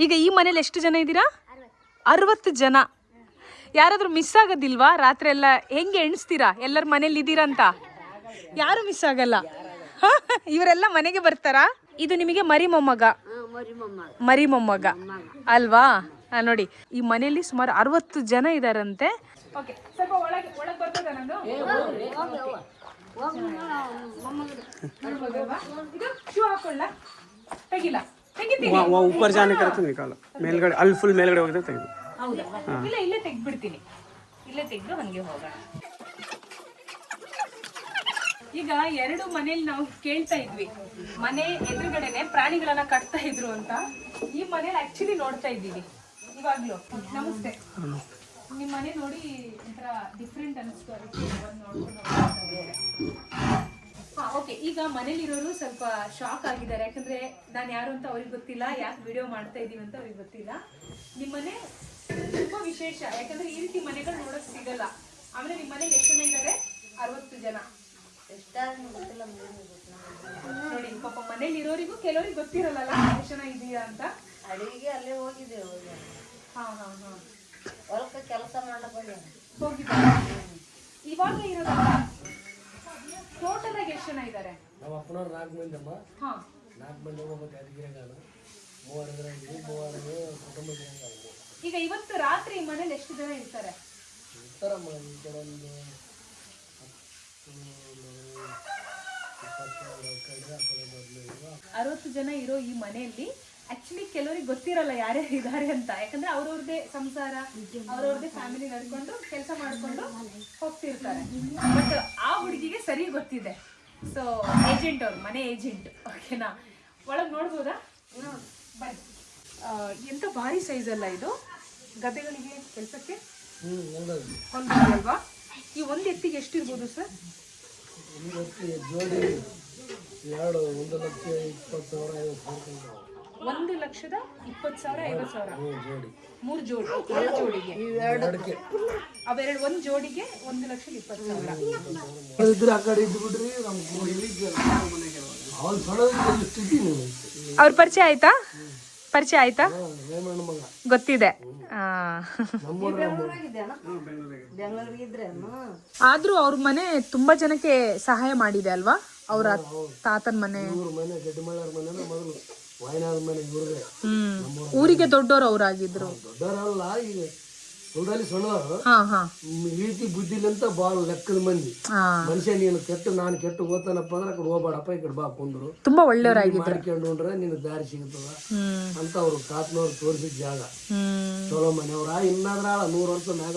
ಈಗ ಈ ಮನೇಲಿ ಎಷ್ಟು ಜನ ಇದ್ದೀರಾ? 60 ಜನ. ಯಾರಾದ್ರೂ ಮಿಸ್ ಆಗೋದಿಲ್ವಾ? ರಾತ್ರಿ ಎಲ್ಲ ಹೆಂಗೆ ಎಣಿಸ್ತೀರಾ ಎಲ್ಲರ ಮನೇಲಿ ಇದ್ದೀರಂತ? ಯಾರು ಮಿಸ್ ಆಗಲ್ಲ. ಇವರೆಲ್ಲ ಮನೆಗೆ ಬರ್ತಾರಾ? ಇದು ನಿಮಗೆ ಮರಿ ಮೊಮ್ಮಗ ಅಲ್ವಾ? ನೋಡಿ, ಈ ಮನೆಯಲ್ಲಿ ಸುಮಾರು 60 ಜನ ಇದಾರಂತೆ. ऊपर जाने का तो निकालो ಮೇಲ್ಗಡೆ ಅಲ್ಲಿ ಫುಲ್ ಮೇಲ್ಗಡೆ ಹೋಗಿದ್ರೆ ತೆಗೆದು. ಹೌದಾ? ಇಲ್ಲ, ಇಲ್ಲೇ ತೆಗ್ದ್ಬಿಡ್ತೀನಿ. ಇಲ್ಲೇ ತೆಗೆದು ಹಂಗೆ ಹೋಗೋಣ. ಈಗ 2 ಮನೇಲಿ ನಾವು ಕೇಳ್ತಾ ಇದ್ವಿ, ಮನೆ ಎದುರುಗಡೆನೆ ಪ್ರಾಣಿಗಳನ್ನ ಕಟ್ತಾ ಇದ್ರು ಅಂತ. ಈ ಮನೇಲಿ ಆಕ್ಚುಲಿ ನೋಡ್ತಾ ಇದ್ದೀವಿ ಇವಾಗ್ಲೂ. ನಮಸ್ತೆ. ನಿಮ್ಮ ಮನೆ ನೋಡಿ ಒಂಥರ ಡಿಫ್ರೆಂಟ್ ಅನಿಸ್ತು, ಅದಕ್ಕೆ ಓಕೆ. ಈಗ ಮನೇಲಿರೋರು ಸ್ವಲ್ಪ ಶಾಕ್ ಆಗಿದ್ದಾರೆ, ಯಾಕಂದ್ರೆ ನಾನು ಯಾರು ಅಂತ ಅವ್ರಿಗೆ ಗೊತ್ತಿಲ್ಲ, ಯಾಕೆ ವಿಡಿಯೋ ಮಾಡ್ತಾ ಇದೀವಿ ಅಂತ ಅವ್ರಿಗೆ ಗೊತ್ತಿಲ್ಲ. ನಿಮ್ಮನೆ ತುಂಬಾ ವಿಶೇಷ, ಯಾಕಂದ್ರೆ ಈ ರೀತಿ ಮನೆಗಳು ನೋಡಕ್ ಸಿಗಲ್ಲ. ಆಮೇಲೆ ನಿಮ್ಮ ಮನೇಲಿ ಎಷ್ಟು ಜನ ಇದ್ದಾರೆ? 60 ಜನ. ನೋಡಿ ಪಾಪ ಮನೇಲಿ ಇರೋರಿಗೂ ಕೆಲವರಿಗೆ ಗೊತ್ತಿರಲ್ಲ ಎಷ್ಟು ಜನ ಇದೀಯಾ ಅಂತ. ಅಡಿಗೆ ಅಲ್ಲೇ ಹೋಗಿದ್ದೆ. ಹೊಲಕ್ಕೆ ಕೆಲಸ ಮಾಡಕ್ಕೆ ಹೋಗಿದ್ದಾರೆ. ಇವಾಗ ಇರೋದಲ್ಲ, ಟೋಟಲ್ ಆಗಿ ಎಷ್ಟು ಜನ ಇದ್ದಾರೆ? ನಮ್ಮ ಅಪ್ಪನವ್ರು 4 ಮಂದಿ ಅಮ್ಮ. 4 ಮಂದಿ ಹೋಗ್ಬೇಕು ಅಡಿಗೆಗಾಲ. 3 ಕುಟುಂಬ. ಈಗ ಇವತ್ತು ರಾತ್ರಿ ಈ ಮನೇಲಿ ಎಷ್ಟು ಜನ ಇರ್ತಾರೆ? ಇರ್ತಾರಮ್ಮ. ಈ ಕಡೆ ಒಂದು 60 ಜನ ಇರೋ ಈ ಮನೆಯಲ್ಲಿ ಆಕ್ಚುಲಿ ಕೆಲವರಿಗೆ ಗೊತ್ತಿರಲ್ಲ ಯಾರ್ಯಾರು ಇದ್ದಾರೆ ಅಂತ. ಯಾಕಂದ್ರೆ ಅವ್ರವ್ರದೇ ಸಂಸಾರ, ಅವ್ರವ್ರದೇ ಫ್ಯಾಮಿಲಿ ನಡ್ಕೊಂಡು ಕೆಲಸ ಮಾಡ್ಕೊಂಡು ಹೋಗ್ತಿರ್ತಾರೆ. ಬಟ್ ಆ ಹುಡುಗಿಗೆ ಸರಿ ಗೊತ್ತಿದೆ. ಸೊ ಏಜೆಂಟ್ ಅವ್ರು, ಮನೆ ಏಜೆಂಟ್. ಓಕೆನಾ? ಒಳಗೆ ನೋಡ್ಬೋದಾ? ಬನ್ನಿ. ಎಂತ ಭಾರಿ ಸೈಜ್ ಅಲ್ಲ ಇದು, ಗದ್ದೆಗಳಿಗೆ ಕೆಲಸಕ್ಕೆ ಹೊಂದಿದೆಯಲ್ವಾ? ಈ ಒಂದು ಎತ್ತಿಗೆ ಎಷ್ಟಿರ್ಬೋದು ಸರ್? ಜೋಡಿ 1,20,000 3 ಜೋಡಿ. 2 ಜೋಡಿಗೆ ಅವೆರಡು, ಒಂದು ಜೋಡಿಗೆ 1,20,000. ಇದ್ರೆ ಆ ಕಡೆ ಇದ್ದು ಬಿಡ್ರಿ. ಅವ್ರ ಪರಿಚಯ ಆಯ್ತಾ? ಗೊತ್ತಿದೆ. ಆದ್ರೂ ಅವ್ರ ಮನೆ ತುಂಬಾ ಜನಕ್ಕೆ ಸಹಾಯ ಮಾಡಿದೆ ಅಲ್ವಾ? ಅವ್ರ ತಾತನ ಮನೆ, ಊರಿಗೆ ದೊಡ್ಡವ್ರು ಅವ್ರಾಗಿದ್ರು. ದೊಡ್ಡವರಲ್ಲ, ಈಗ ಹೊಲದಲ್ಲಿ ಸಣ್ಣವರು. ಈ ರೀತಿ ಬುದ್ಧಿಲಿಂತ ಬಾಳ ಲೆಕ್ಕದ ಮಂದಿ. ಮನುಷ್ಯ ನೀನು ಕೆಟ್ಟು ನಾನು ಕೆಟ್ಟು ಓದ್ತಾನಪ್ಪ ಅಂದ್ರೆ ಆ ಕಡೆ ಹೋಗ್ಬೇಡಪ್ಪ, ಈ ಕಡೆ ಬಾ ಕುಂದ್ರು. ತುಂಬಾ ಒಳ್ಳೆಯವರಾಗಿದ್ರು. ಮಾಡ್ಕೊಂಡು ಹೊಂಡ್ರೆ ನಿನ್ ದಾರಿ ಸಿಗುತ್ತದ ಅಂತ ಅವ್ರು ತಾತನವ್ರು ತೋರಿಸಿದ ಜಾಗ. ಚಲೋ ಮನೆಯವ್ರ ಇನ್ನಾದ್ರ 100 ವರ್ಷ ಮ್ಯಾಗ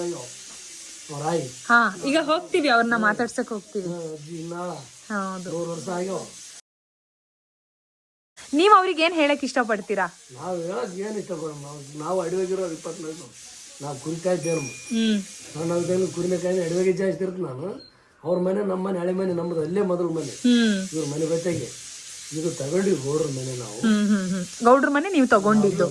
ಅವ್ರಾಯಿ. ಈಗ ಹೋಗ್ತೀವಿ, ಅವ್ರನ್ನ ಮಾತಾಡ್ಸಕ್ ಹೋಗ್ತೀವಿ. ಇನ್ನಾಳ 100 ವರ್ಷ ಆಗ್ಯಾವ. ನೀವ್ ಅವ್ರಿಗೆ ಏನ್ ಹೇಳಕ್ ಇಷ್ಟಪಡ್ತೀರಾ? ನಾವ್ ಹೇಳಕ್ ಏನ್ ಇಷ್ಟಪಡ, ನಾವು ಅಡಿವಾಗಿರೋ 24 ನಾವು ಕುರಿಕಾಯ್ತೇನು. ಸಣ್ಣ ಕುರಿನಕಾಯಿ ಅಡಿವಾಗಿ ಜಾಸ್ತಿ ಇರುತ್ತೆ. ನಾನು ಅವ್ರ ಮನೆ, ನಮ್ಮ ಮನೆ, ಹಳೆ ಮನೆ ನಮ್ಮದು ಅಲ್ಲೇ ಮೊದಲು ಮನೆ. ಇವ್ರ ಮನೆ ಬಚ್ಚೆಗೆ ಇದು ತಗೊಂಡಿವಿ ಗೌಡ್ರ ಮನೆ. ನಾವು ಗೌಡ್ರ ಮನೆ ನೀವು ತಗೊಂಡಿದ್ದು.